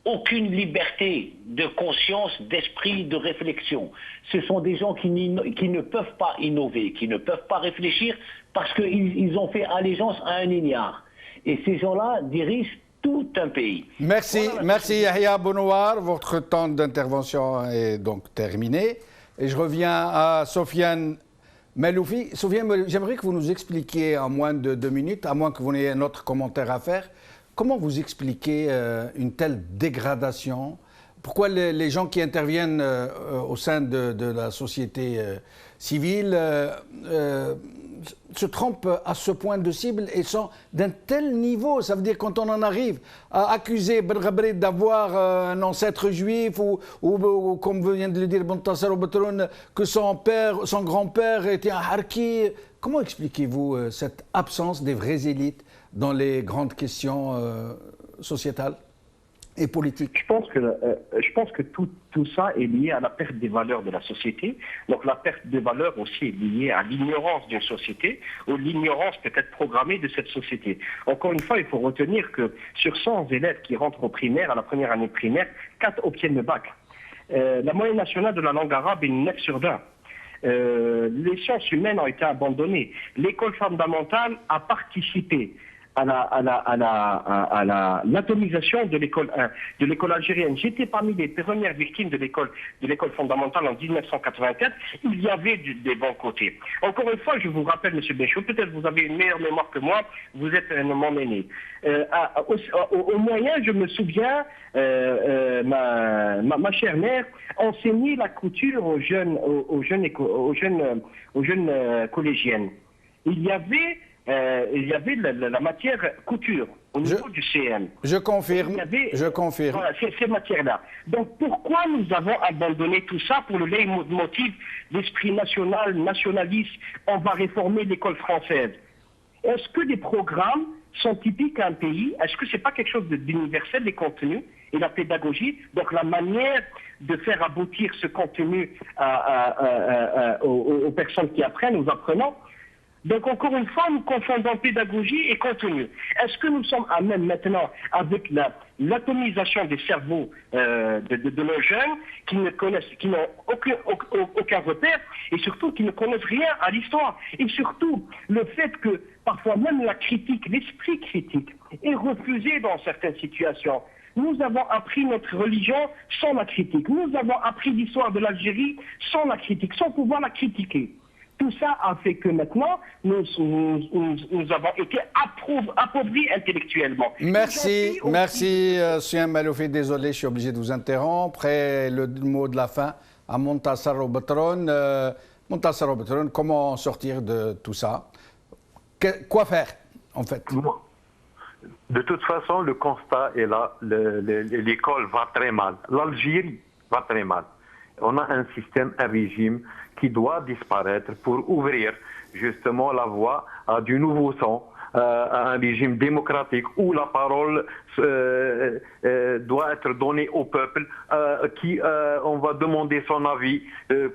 aucune liberté de conscience, d'esprit, de réflexion. Ce sont des gens qui ne peuvent pas innover, qui ne peuvent pas réfléchir, parce qu'ils ont fait allégeance à un ignare. Et ces gens-là dirigent tout un pays. Merci, voilà, merci Yahya Bonouar. Votre temps d'intervention est donc terminé. Et je reviens à Sofiane Meloufi. Sofiane, j'aimerais que vous nous expliquiez en moins de 2 minutes, à moins que vous n'ayez un autre commentaire à faire, comment vous expliquez une telle dégradation? Pourquoi les gens qui interviennent au sein de la société civile se trompent à ce point de cible et sont d'un tel niveau? Ça veut dire quand on en arrive à accuser Belgrabri d'avoir un ancêtre juif ou comme vient de le dire Montassar Betroun, que son grand-père était un harki. Comment expliquez-vous cette absence des vraies élites dans les grandes questions sociétales et politiques? Je pense que tout ça est lié à la perte des valeurs de la société. Donc la perte des valeurs aussi est liée à l'ignorance d'une société, ou l'ignorance peut-être programmée de cette société. Encore une fois, il faut retenir que sur 100 élèves qui rentrent au primaire, à la première année primaire, 4 obtiennent le bac. La moyenne nationale de la langue arabe est 9 sur 20. Les sciences humaines ont été abandonnées. L'école fondamentale a participé à l'atomisation de l'école algérienne. J'étais parmi les premières victimes de l'école fondamentale en 1984. Il y avait des bons côtés. Encore une fois, je vous rappelle, M. Béchot, peut-être vous avez une meilleure mémoire que moi, vous êtes mon aîné. Au moyen, je me souviens, ma chère mère enseignait la couture aux jeunes collégiennes. Il y avait la matière couture au niveau du CM. Je confirme. Je confirme. Voilà, ces matières-là. Donc pourquoi nous avons abandonné tout ça pour le leitmotiv d'esprit national, nationaliste, on va réformer l'école française? Est-ce que les programmes sont typiques à un pays? Est-ce que ce n'est pas quelque chose d'universel, les contenus et la pédagogie? Donc la manière de faire aboutir ce contenu aux personnes qui apprennent, aux apprenants. Donc encore une fois, nous confondons pédagogie et contenu. Est-ce que nous sommes à même maintenant, avec l'atomisation des cerveaux de nos jeunes, qui n'ont aucun repère, et surtout qui ne connaissent rien à l'histoire, et surtout le fait que parfois même la critique, l'esprit critique, est refusé dans certaines situations. Nous avons appris notre religion sans la critique. Nous avons appris l'histoire de l'Algérie sans la critique, sans pouvoir la critiquer. Tout ça a fait que maintenant, nous avons été appauvris intellectuellement. Merci, Sofiane Meloufi. Désolé, je suis obligé de vous interrompre. Après le mot de la fin à Montassar Betroun. Montassar Betroun, comment sortir de tout ça? Quoi faire, en fait? De toute façon, le constat est là. L'école va très mal. L'Algérie va très mal. On a un système, un régime qui doit disparaître pour ouvrir justement la voie à du nouveau sang, à un régime démocratique où la parole doit être donnée au peuple, qui on va demander son avis,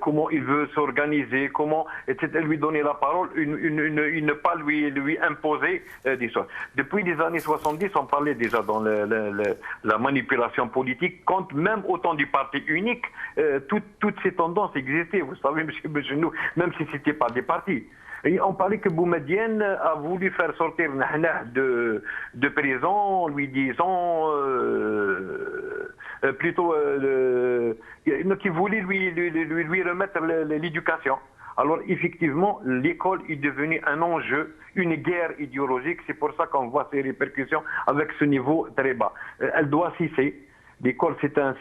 comment il veut s'organiser, comment, etc. Lui donner la parole, ne pas lui imposer des choses. Depuis les années 70, on parlait déjà dans la manipulation politique, quand même au temps du parti unique, toutes ces tendances existaient, vous savez, M. Benjenou, même si ce n'était pas des partis. Et on parlait que Boumedienne a voulu faire sortir Nahna de prison, lui disant qu'il voulait lui remettre l'éducation. Alors effectivement, l'école est devenue un enjeu, une guerre idéologique. C'est pour ça qu'on voit ces répercussions avec ce niveau très bas. Elle doit cesser. L'école, c'est un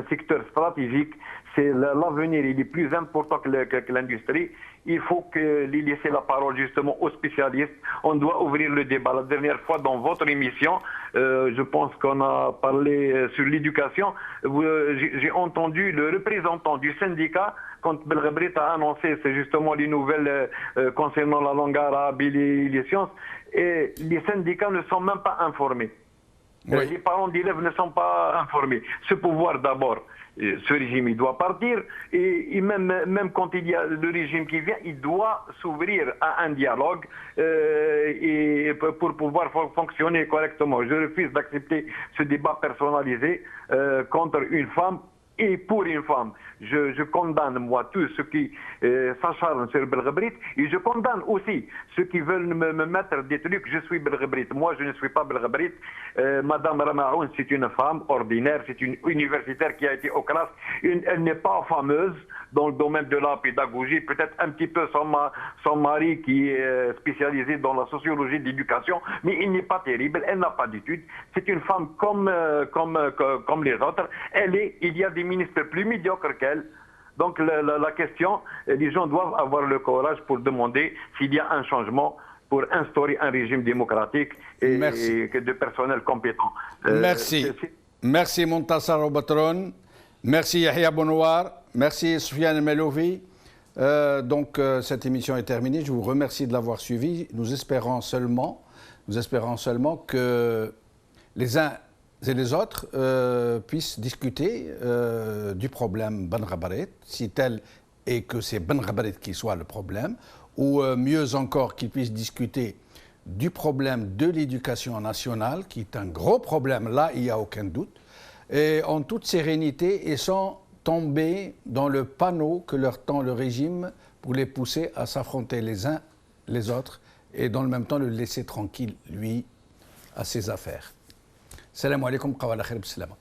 secteur stratégique. C'est l'avenir, il est plus important que l'industrie. Il faut laisser la parole justement aux spécialistes. On doit ouvrir le débat. La dernière fois dans votre émission, je pense qu'on a parlé sur l'éducation. J'ai entendu le représentant du syndicat quand Belghabrit a annoncé c'est justement les nouvelles concernant la langue arabe et les sciences. Et les syndicats ne sont même pas informés. Oui. Les parents d'élèves ne sont pas informés. Ce pouvoir d'abord, ce régime, il doit partir. Et même quand il y a le régime qui vient, il doit s'ouvrir à un dialogue et pour pouvoir fonctionner correctement. Je refuse d'accepter ce débat personnalisé contre une femme et pour une femme. Je condamne, moi, tous ceux qui s'acharnent sur Belghabrit, et je condamne aussi ceux qui veulent me mettre des trucs. Je suis Belghabrit. Moi, je ne suis pas Belghabrit. Madame Ramaoun, c'est une femme ordinaire, c'est une universitaire qui a été aux classes. Elle n'est pas fameuse dans le domaine de la pédagogie. Peut-être un petit peu son mari qui est spécialisé dans la sociologie de l'éducation, mais il n'est pas terrible. Elle n'a pas d'études. C'est une femme comme les autres. Il y a des ministres plus médiocres qu'elle. Donc la question, les gens doivent avoir le courage pour demander s'il y a un changement pour instaurer un régime démocratique et de personnel compétent. Merci. Merci Montassar Oubatroun. Merci Yahya Bonouar. Merci Soufiane Melouvi. Donc cette émission est terminée. Je vous remercie de l'avoir suivi. Nous espérons seulement que les uns et les autres puissent discuter du problème Benraberet, si tel est que c'est Benraberet qui soit le problème, ou mieux encore qu'ils puissent discuter du problème de l'éducation nationale, qui est un gros problème, là il n'y a aucun doute, et en toute sérénité et sans tomber dans le panneau que leur tend le régime pour les pousser à s'affronter les uns les autres et dans le même temps le laisser tranquille, lui, à ses affaires. السلام عليكم قوال خير بالسلامة.